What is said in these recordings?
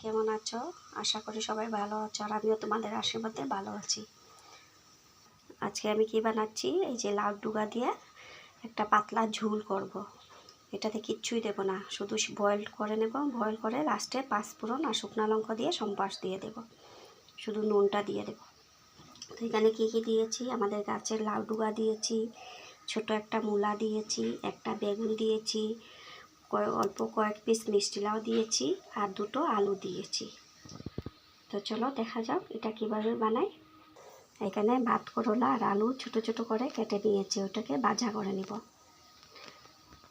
কেমন আছো? আশা করি সবাই ভালো আছো, আর আমিও তোমাদের আশীর্বাদে ভালো আছি। আজকে আমি কি বানাচ্ছি, এই যে লাউ ডুগা দিয়ে একটা পাতলা ঝোল করব। এটাতে কিচ্ছুই দেবো না, শুধু বয়েল করে নেব। বয়েল করে লাস্টে পাঁচফোড়ন আর শুকনো লঙ্কা দিয়ে সম্বাস দিয়ে দেব, শুধু নুনটা দিয়ে দেব। তো এখানে কী কী দিয়েছি, আমাদের গাছের লাউ ডুগা দিয়েছি, ছোট একটা মূলা দিয়েছি, একটা বেগুন দিয়েছি, অল্প কয়েক পিস মিষ্টি লাউ দিয়েছি, আর দুটো আলু দিয়েছি। তো চলো দেখা যাক এটা কীভাবে বানাই। এখানে ভাত করলা আর আলু ছোট ছোট করে কেটে নিয়েছি, ওটাকে ভাজা করে নিব।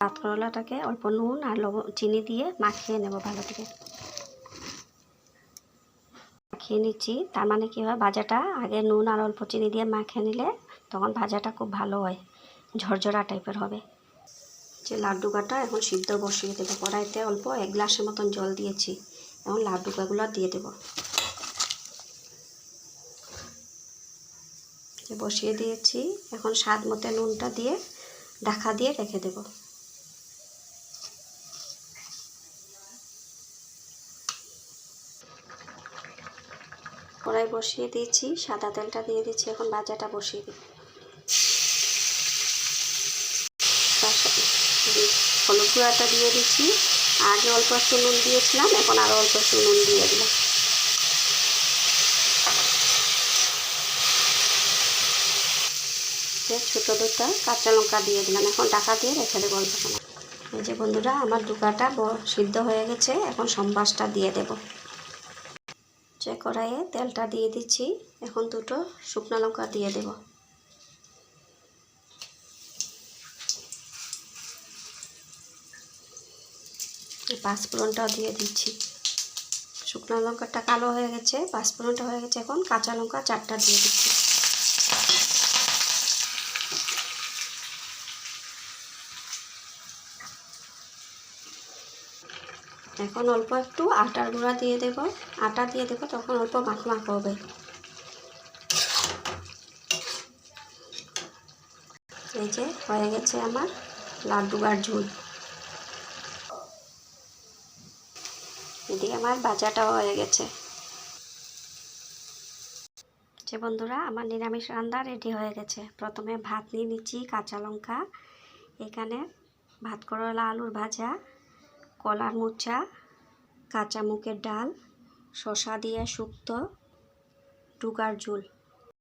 ভাত করলাটাকে অল্প নুন আর চিনি দিয়ে মাখিয়ে নেব, ভালো করে মাখিয়ে নিচ্ছি। তার মানে কী হয়, ভাজাটা আগে নুন আর অল্প চিনি দিয়ে মাখিয়ে নিলে তখন ভাজাটা খুব ভালো হয়, ঝরঝরা টাইপের হবে। যে লাড্ডুকাটা এখন সিদ্ধ বসিয়ে দেবো কড়াইতে। অল্প 1 গ্লাসের মতন জল দিয়েছি, এখন লাড্ডুকাগুলো দিয়ে দেবো। বসিয়ে দিয়েছি, এখন স্বাদ মতো নুনটা দিয়ে ঢাকা দিয়ে রেখে দেব। কড়াই বসিয়ে দিয়েছি, সাদা তেলটা দিয়ে দিচ্ছি, এখন ভাজাটা বসিয়ে দিই। হলুদ গুঁড়াটা দিয়ে দিচ্ছি, আগে অল্প একটু নুন দিয়েছিলাম, এখন আরও অল্প একটু নুন দিয়ে দিলাম। ছোটো দুটো কাঁচা লঙ্কা দিয়ে দিলাম, এখন ঢাকা দিয়ে রেখে দেবো অল্প সময়। এই যে বন্ধুরা, আমার ডুকাটা সিদ্ধ হয়ে গেছে, এখন সম্বাসটা দিয়ে দেব। যে কড়াইয়ে তেলটা দিয়ে দিচ্ছি, এখন দুটো শুকনো লঙ্কা দিয়ে দেব। পাঁচফোড়নটাও দিয়ে দিচ্ছি। শুকনো লঙ্কাটা কালো হয়ে গেছে, পাঁচফোড়নটা হয়ে গেছে, এখন কাঁচা লঙ্কা 4টা দিয়ে দিচ্ছি। এখন অল্প একটু আটার গুঁড়া দিয়ে দেব, আটা দিয়ে দেবো, তখন অল্প মাখো হবে। এই যে হয়ে গেছে আমার লাড্ডুগার ঝোল। এদিকে আমার ভাজাটাও হয়ে গেছে। যে বন্ধুরা, আমার নিরামিষ রান্না রেডি হয়ে গেছে। প্রথমে ভাত নিয়ে নিচ্ছি, কাঁচা লঙ্কা, এখানে ভাত করলা আলুর ভাজা, কলার মোচা, কাঁচা মুগের ডাল, শসা দিয়ে শুক্তো, ডুগার ঝোল।